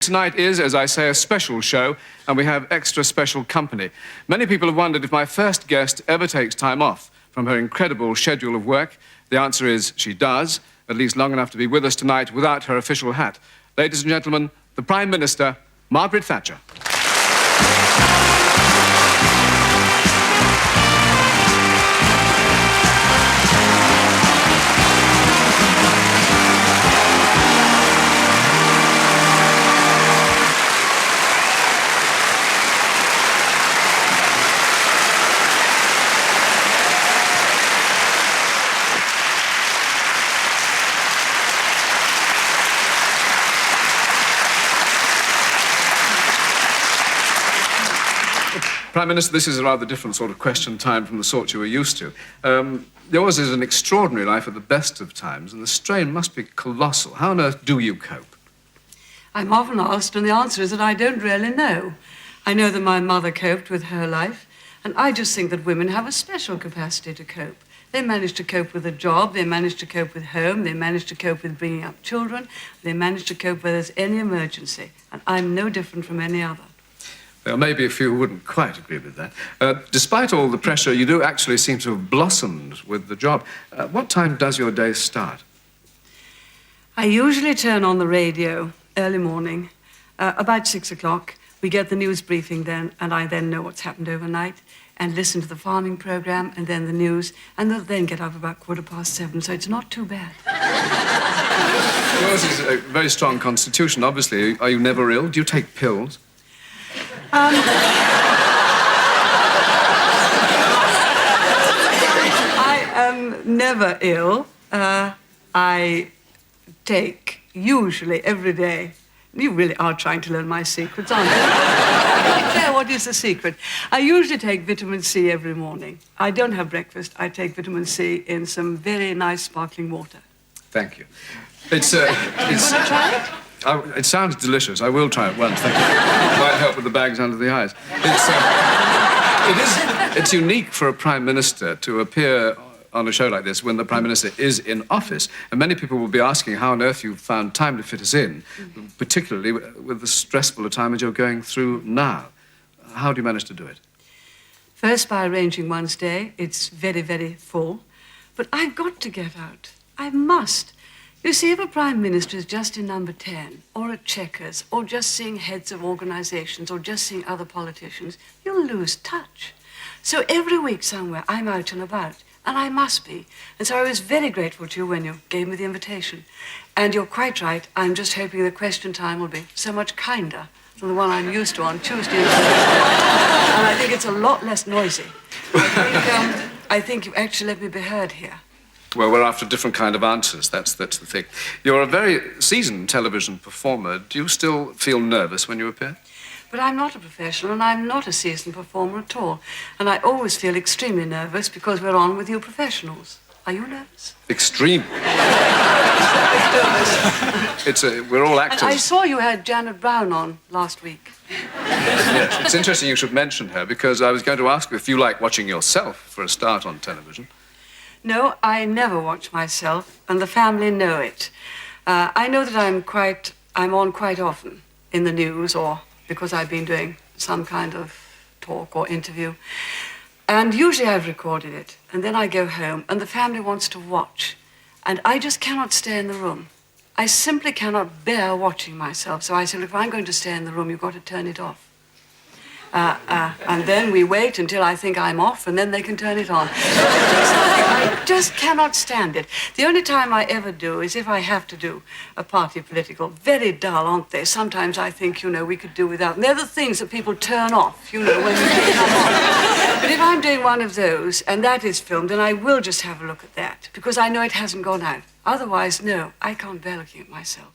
Tonight is, as I say, a special show, and we have extra special company. Many people have wondered if my first guest ever takes time off from her incredible schedule of work. The answer is she does, at least long enough to be with us tonight without her official hat. Ladies and gentlemen, the Prime Minister, Margaret Thatcher. Prime Minister, this is a rather different sort of question time from the sort you were used to. Yours is an extraordinary life at the best of times, and the strain must be colossal. How on earth do you cope? I'm often asked, and the answer is that I don't really know. I know that my mother coped with her life, and I just think that women have a special capacity to cope. They manage to cope with a job, they manage to cope with home, they manage to cope with bringing up children, they manage to cope where there's any emergency, and I'm no different from any other. Well, maybe a few wouldn't quite agree with that. Despite all the pressure, you do actually seem to have blossomed with the job. What time does your day start? I usually turn on the radio early morning, about 6 o'clock. We get the news briefing then, and I then know what's happened overnight, and listen to the farming programme, and then the news, and then get up about 7:15, so it's not too bad. Yours is a very strong constitution, obviously. Are you never ill? Do you take pills? I am never ill. I take, usually, every day. You really are trying to learn my secrets, aren't you? Claire, what is the secret? I usually take vitamin C every morning. I don't have breakfast. I take vitamin C in some very nice sparkling water. Thank you. You want to try it? It sounds delicious. I will try it once, thank you. Might help with the bags under the eyes. It's unique for a Prime Minister to appear on a show like this when the Prime Minister is in office. And many people will be asking how on earth you've found time to fit us in, particularly with the stressful time that you're going through now. How do you manage to do it? First, by arranging one's day. It's very, very full. But I've got to get out. I must. You see, if a Prime Minister is just in number 10, or at Chequers, or just seeing heads of organisations, or just seeing other politicians, you'll lose touch. So every week somewhere, I'm out and about, and I must be. And so I was very grateful to you when you gave me the invitation. And you're quite right, I'm just hoping the question time will be so much kinder than the one I'm used to on Tuesday and Thursday. And I think it's a lot less noisy. I think you actually let me be heard here. Well, we're after a different kind of answers. That's the thing. You're a very seasoned television performer. Do you still feel nervous when you appear? But I'm not a professional, and I'm not a seasoned performer at all. And I always feel extremely nervous because we're on with you professionals. Are you nervous? Extreme. We're all actors. And I saw you had Janet Brown on last week. Yes, it's interesting you should mention her because I was going to ask you if you like watching yourself for a start on television. No, I never watch myself, and the family know it. I know that I'm on quite often in the news, or because I've been doing some kind of talk or interview. And usually I've recorded it, and then I go home, and the family wants to watch. And I just cannot stay in the room. I simply cannot bear watching myself. So I said, if I'm going to stay in the room, you've got to turn it off. And then we wait until I think I'm off, and then they can turn it on. I just cannot stand it. The only time I ever do is if I have to do a party political. Very dull, aren't they? Sometimes I think, we could do without. And they're the things that people turn off, when you come on. But if I'm doing one of those, and that is filmed, then I will just have a look at that, because I know it hasn't gone out. Otherwise, no, I can't bear looking at myself.